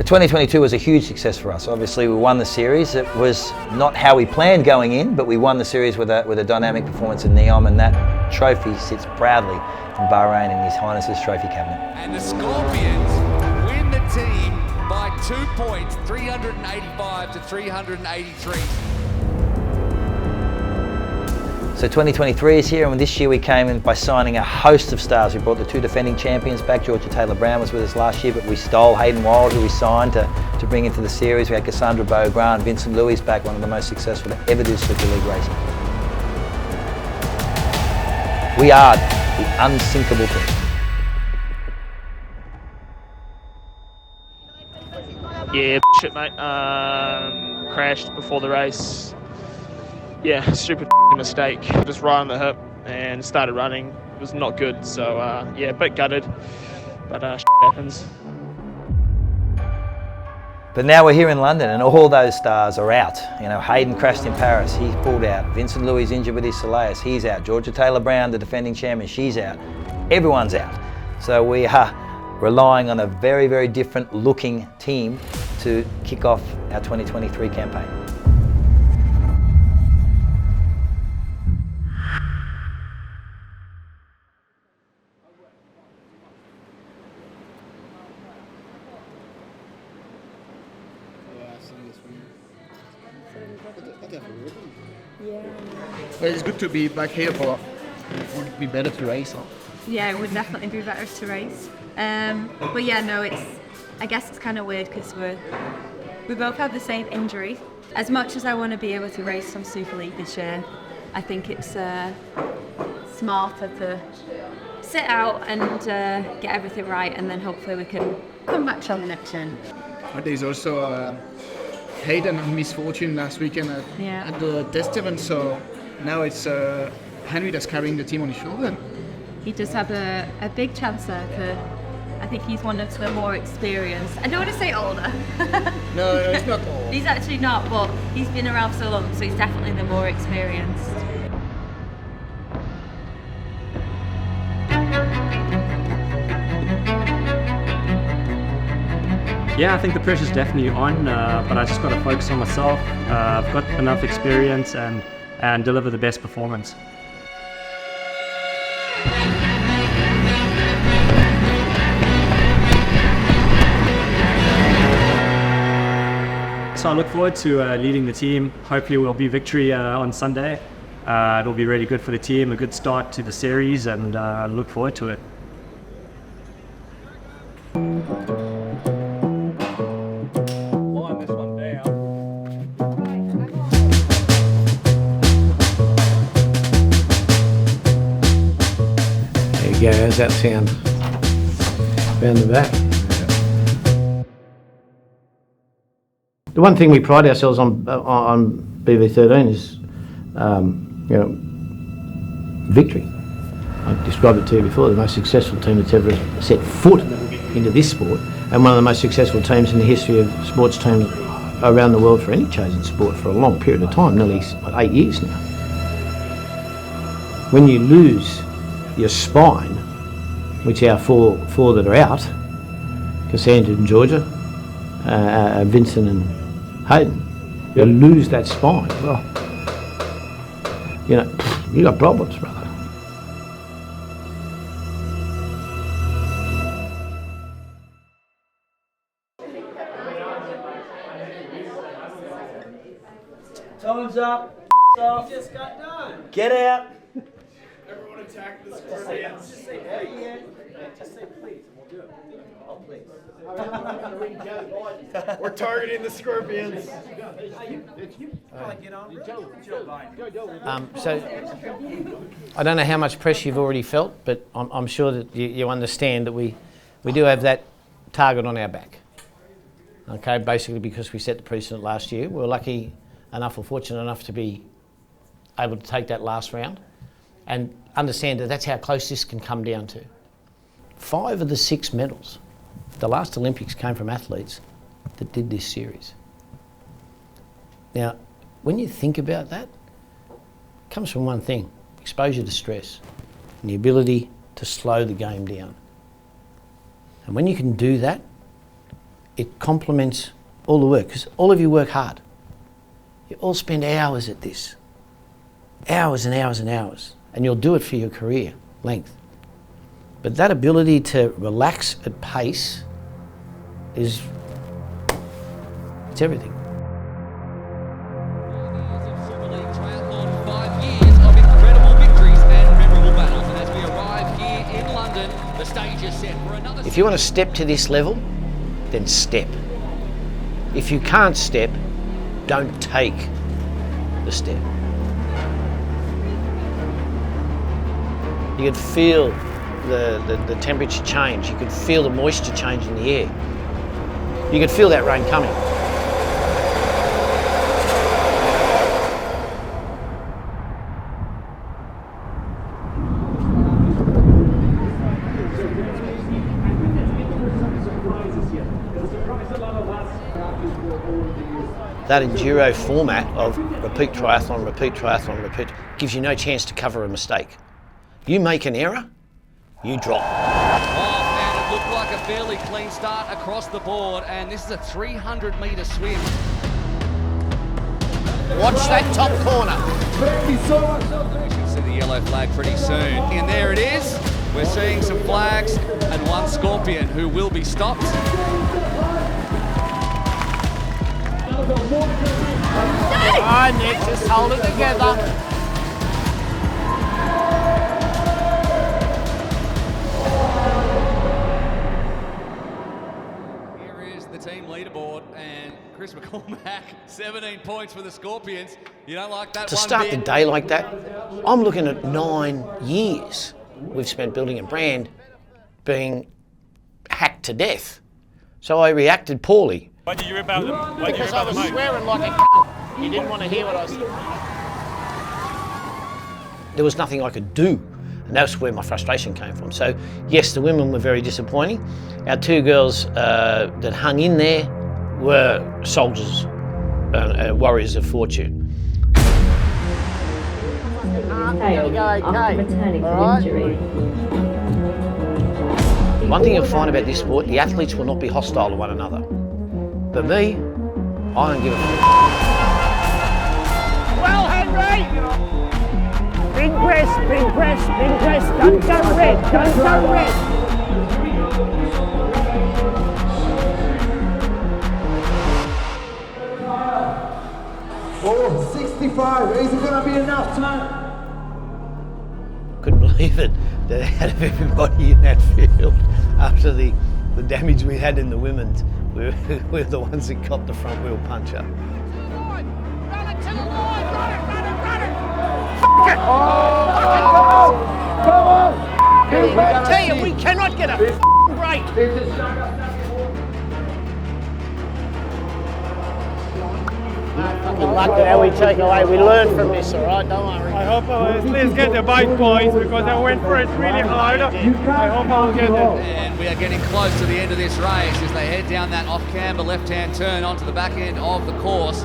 2022 was a huge success for us. Obviously, we won the series. It was not how we planned going in, but we won the series with a dynamic performance in NEOM, and that trophy sits proudly in Bahrain in His Highness's trophy cabinet. And the Scorpions win the team by 2 points, 385 to 383. So 2023 is here, and this year we came in by signing a host of stars. We brought the 2 defending champions back. Georgia Taylor-Brown was with us last year, but we stole Hayden Wild, who we signed to bring into the series. We had Cassandra Beaugrand, Vincent Louis back, one of the most successful to ever do Super League racing. We are the unsinkable team. Yeah, shit, mate. Crashed before the race. Yeah, stupid mistake. Just right on the hip and started running. It was not good, so yeah, a bit gutted, but shit happens. But now we're here in London and all those stars are out. You know, Hayden crashed in Paris, he's pulled out. Vincent Louis injured with his Soleus, he's out. Georgia Taylor-Brown, the defending champion, she's out. Everyone's out. So we are relying on a very, very different looking team to kick off our 2023 campaign. Well, it's good to be back here, but would it be better to race? Or? Yeah, it would definitely be better to race. But yeah, no, I guess it's kind of weird because we both have the same injury. As much as I want to be able to race some Super League this year, I think it's smarter to sit out and get everything right, and then hopefully we can come back strong next year. But there's also Hayden and misfortune last weekend at the test event, so now it's Henry that's carrying the team on his shoulder. He does have a big chance there. I think he's one of the more experienced. I don't want to say older. No, he's not old. He's actually not, but he's been around so long, so he's definitely the more experienced. Yeah, I think the pressure's definitely on, but I just got to focus on myself. I've got enough experience and deliver the best performance. So I look forward to leading the team. Hopefully we'll be victory on Sunday. It'll be really good for the team, a good start to the series, and I look forward to it. Yeah, how's that sound? Round the back. The one thing we pride ourselves on BV13 is, you know, victory. I described it to you before, the most successful team that's ever set foot into this sport, and one of the most successful teams in the history of sports teams around the world for any chosen sport for a long period of time, nearly 8 years now. When you lose your spine, which our four that are out, Cassandra and Georgia, Vincent and Hayden, you lose that spine. Well, you know, you got problems, brother. Time's up. You just got done. Get out. Everyone attack the Scorpions. Just say please, and we'll do it. Oh, please. We're targeting the Scorpions. So, I don't know how much pressure you've already felt, but I'm sure that you understand that we do have that target on our back. Okay, basically because we set the precedent last year. We were lucky enough or fortunate enough to be able to take that last round, and understand that that's how close this can come down to. 5 of the 6 medals, the last Olympics, came from athletes that did this series. Now, when you think about that, it comes from one thing: exposure to stress and the ability to slow the game down. And when you can do that, it complements all the work, because all of you work hard. You all spend hours at this. Hours and hours and hours. And you'll do it for your career length. But that ability to relax at pace it's everything. Super League Triathlon, 5 years of incredible victories and memorable battles. And as we arrive here in London, the stage is set for another. If you want to step to this level, then step. If you can't step, don't take the step. You could feel the temperature change. You could feel the moisture change in the air. You could feel that rain coming. That enduro format of repeat triathlon, repeat, gives you no chance to cover a mistake. You make an error, you drop. And it looked like a fairly clean start across the board, and this is a 300-metre swim. Watch that top corner. We should see the yellow flag pretty soon. And there it is. We're seeing some flags and one Scorpion who will be stopped. Alright, Nick, just hold it together. Here is the team leaderboard, and Chris McCormack, 17 points for the Scorpions. You don't like that To one start the bit? day like that, I'm looking at 9 years we've spent building a brand being hacked to death. So I reacted poorly. Why did you rip out them? Because I was swearing like a c***. You didn't want to hear what I was saying. There was nothing I could do, and that's where my frustration came from. So yes, the women were very disappointing. Our 2 girls that hung in there were soldiers, warriors of fortune. Returning from injury. One thing you'll find about this sport, the athletes will not be hostile to one another. But me, I don't give a f***. Well, Henry! Big breast, big breast, big breast. Don't go red, don't go red. Oh, 65. Is it going to be enough time? Couldn't believe it, that out of everybody in that field, after the damage we had in the women's, we're the ones that copped the front wheel puncher. Run it to the line, run it, run it, run it. Come on! I tell you, we cannot get a break. Fucking luck at how we take away. We learn from this, all right? Don't worry. I hope I'll at least get the bike points because I went for it really hard. I hope I'll get it. And we are getting close to the end of this race as they head down that off-camber left-hand turn onto the back end of the course.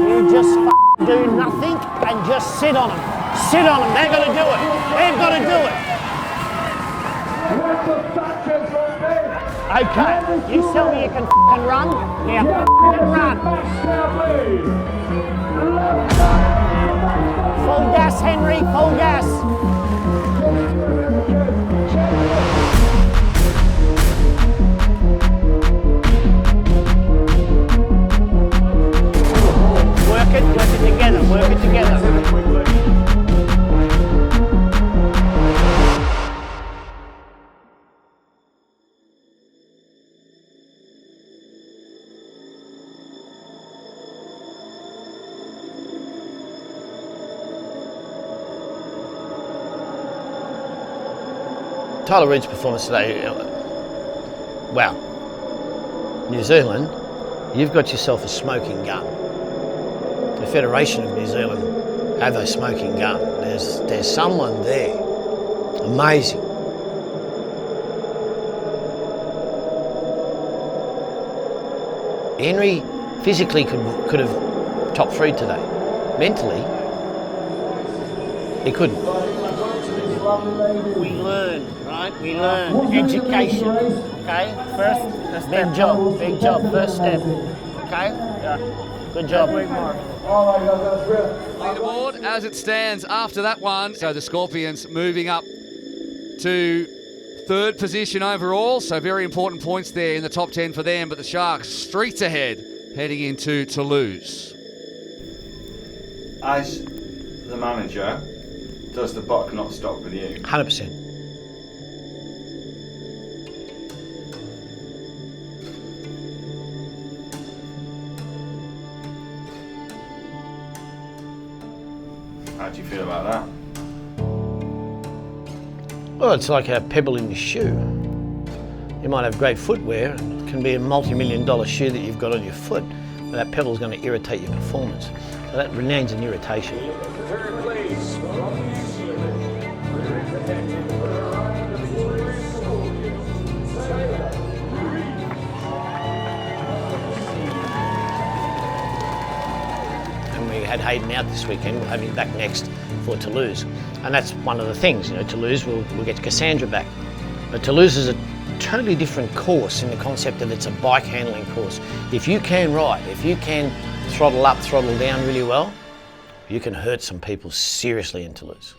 You just do nothing and just sit on them. Sit on them. They're going to do it. They've got to do it. Okay, you tell me you can run. Now run. Full gas, Henry. Full gas. Work it together. Work it together. Tyler Reid's performance today, wow. New Zealand, you've got yourself a smoking gun. The Federation of New Zealand have a smoking gun. There's someone there. Amazing. Henry physically could have top 3 today. Mentally, he couldn't. We learn, right? right? We learn education, okay? First, big job, first step, okay? Yeah. Good job. Oh my God, that was brilliant. Leaderboard as it stands after that one. So the Scorpions moving up to third position overall. So very important points there in the top 10 for them. But the Sharks streets ahead heading into Toulouse. As the manager, does the buck not stop with you? 100%. How do you feel about that? Well, it's like a pebble in your shoe. You might have great footwear, and it can be a multi-million-dollar shoe that you've got on your foot, but that pebble's going to irritate your performance. So that remains an irritation. And we had Hayden out this weekend. We'll have him back next for Toulouse. And that's one of the things, you know, Toulouse, we'll get Cassandra back. But Toulouse is a totally different course in the concept that it's a bike handling course. If you can ride, if you can throttle up, throttle down really well, you can hurt some people seriously in Toulouse.